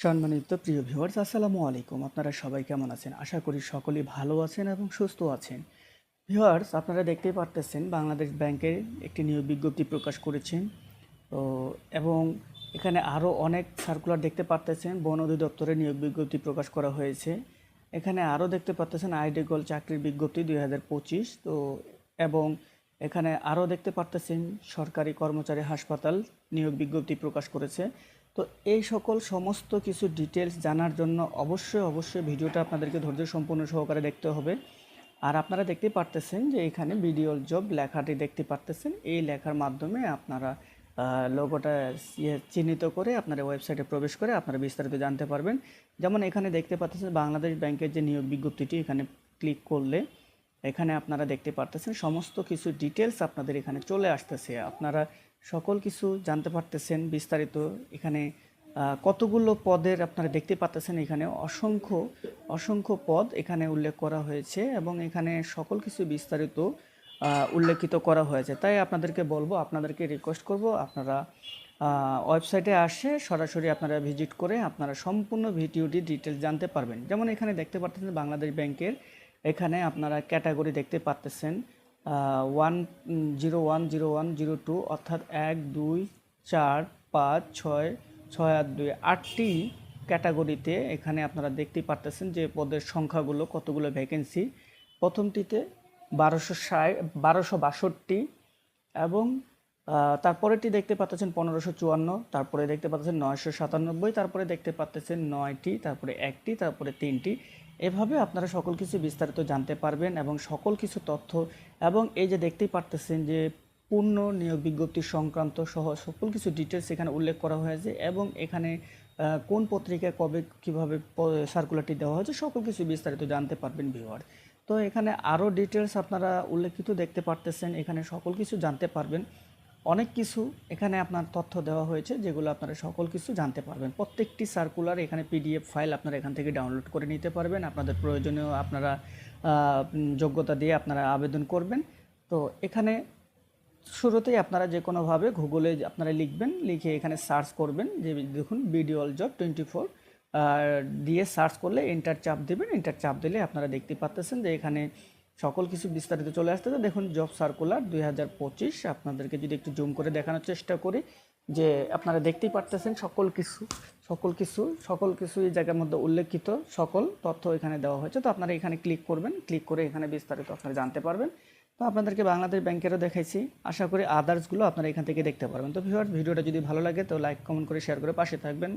সম্মানিত প্রিয় ভিউয়ার্স, আসসালামু আলাইকুম। আপনারা সবাই কেমন আছেন? আশা করি সকলেই ভালো আছেন এবং সুস্থ আছেন। ভিউয়ার্স, আপনারা দেখতেই পারতেছেন বাংলাদেশ ব্যাংকের একটি নিয়োগ বিজ্ঞপ্তি প্রকাশ করেছেন। তো এবং এখানে আরও অনেক সার্কুলার দেখতে পারতেছেন। বন অধিদপ্তরের নিয়োগ বিজ্ঞপ্তি প্রকাশ করা হয়েছে। এখানে আরও দেখতে পারতেছেন আইডি গোল্ড চাকরির বিজ্ঞপ্তি 2025। তো এবং এখানে আরও দেখতে পারতেছেন সরকারি কর্মচারী হাসপাতাল নিয়োগ বিজ্ঞপ্তি প্রকাশ করেছে। তো এই সকল সমস্ত কিছু ডিটেলস জানার জন্য অবশ্যই ভিডিওটা আপনাদেরকে ধৈর্য সম্পূর্ণ সহকারে দেখতে হবে। আর আপনারা দেখতে পারতেছেন যে এখানে বিডিও জব লেখাটি দেখতে পারতেছেন। এই লেখার মাধ্যমে আপনারা লোগোটা চিহ্নিত করে আপনারা ওয়েবসাইটে প্রবেশ করে আপনারা বিস্তারিত জানতে পারবেন। যেমন এখানে দেখতে পাচ্ছেন বাংলাদেশ ব্যাংকের যে নিয়োগ বিজ্ঞপ্তিটি, এখানে ক্লিক করলে এখানে আপনারা দেখতে পারতেছেন সমস্ত কিছু ডিটেলস আপনাদের এখানে চলে আসতেছে। আপনারা সকল কিছু জানতে পারতেছেন বিস্তারিত। এখানে কতগুলো পদের আপনারা দেখতে পাচ্তেছেন। এখানে অসংখ্য পদ এখানে উল্লেখ করা হয়েছে এবং এখানে সকল কিছু বিস্তারিত উল্লেখিত করা হয়েছে। তাই আপনাদেরকে বলবো, আপনাদেরকে রিকোয়েস্ট করব, আপনারা ওয়েবসাইটে আসে সরাসরি আপনারা ভিজিট করে আপনারা সম্পূর্ণ ভিডিওটি ডিটেলস জানতে পারবেন। যেমন এখানে দেখতে পাচ্ছেন বাংলাদেশ ব্যাংকের এখানে আপনারা ক্যাটাগরি দেখতে পাচ্তেছেন 1010102, অর্থাৎ 1 2 4 5 6 6 আর 2 8টি ক্যাটাগরিতে এখানে আপনারা দেখতেই পারতেছেন যে পদের সংখ্যাগুলো কতগুলো ভ্যাকেন্সি। প্রথমটিতে 1262 এবং তারপরেটি দেখতে পাচ্ছেন 1554, তারপরে দেখতে পাচ্ছেন 997, তারপরে দেখতে পাচ্ছেন 9টি, তারপরে 1টি, তারপরে 3টি। এভাবে আপনারা সকল কিছু বিস্তারিত জানতে পারবেন এবং সকল কিছু তথ্য এবং এই যে দেখতেই পারতেছেন যে পূর্ণ নিয়োগ বিজ্ঞপ্তি সংক্রান্ত সহ সকল কিছু ডিটেলস এখানে উল্লেখ করা হয়েছে এবং এখানে কোন পত্রিকায় কবে কীভাবে সার্কুলারটি দেওয়া হয়েছে সকল কিছু বিস্তারিত জানতে পারবেন ভিউয়ার। তো এখানে আরও ডিটেলস আপনারা উল্লেখিত দেখতে পারতেছেন, এখানে সকল কিছু জানতে পারবেন। অনেক কিছু এখানে আপনার তথ্য দেওয়া হয়েছে যেগুলো আপনারা সকল কিছু জানতে পারবেন। প্রত্যেকটি সার্কুলার এখানে পিডিএফ ফাইল আপনারা এখান থেকে ডাউনলোড করে নিতে পারবেন। আপনাদের প্রয়োজনীয় আপনারা যোগ্যতা দিয়ে আপনারা আবেদন করবেন। তো এখানে শুরুতেই আপনারা যে কোনোভাবে গুগলে আপনারা লিখবেন, লিখে এখানে সার্চ করবেন যে দেখুন বিডিওল জব 24 দিয়ে সার্চ করলে এন্টার চাপ দেবেন। এন্টার চাপ দিলে আপনারা দেখতে পাচ্ছেন যে এখানে সকল কিছু বিস্তারিত চলে আসতেছে। দেখুন জব সার্কুলার 2025। আপনাদেরকে যদি একটু জুম করে দেখানোর চেষ্টা করি যে আপনারা দেখতেই পারতেছেন সকল কিছু এই জায়গার মধ্যে উল্লেখিত সকল তথ্য এখানে দেওয়া হয়েছে। তো আপনারা এখানে ক্লিক করবেন, ক্লিক করে এখানে বিস্তারিত আপনারা জানতে পারবেন। তো আপনাদেরকে বাংলাদেশ ব্যাংকেরও দেখাইছি, আশা করি আদার্সগুলো আপনারা এখান থেকে দেখতে পারবেন। তো ভিউয়ার্স, ভিডিওটা যদি ভালো লাগে তো লাইক কমেন্ট করে শেয়ার করে পাশে থাকবেন।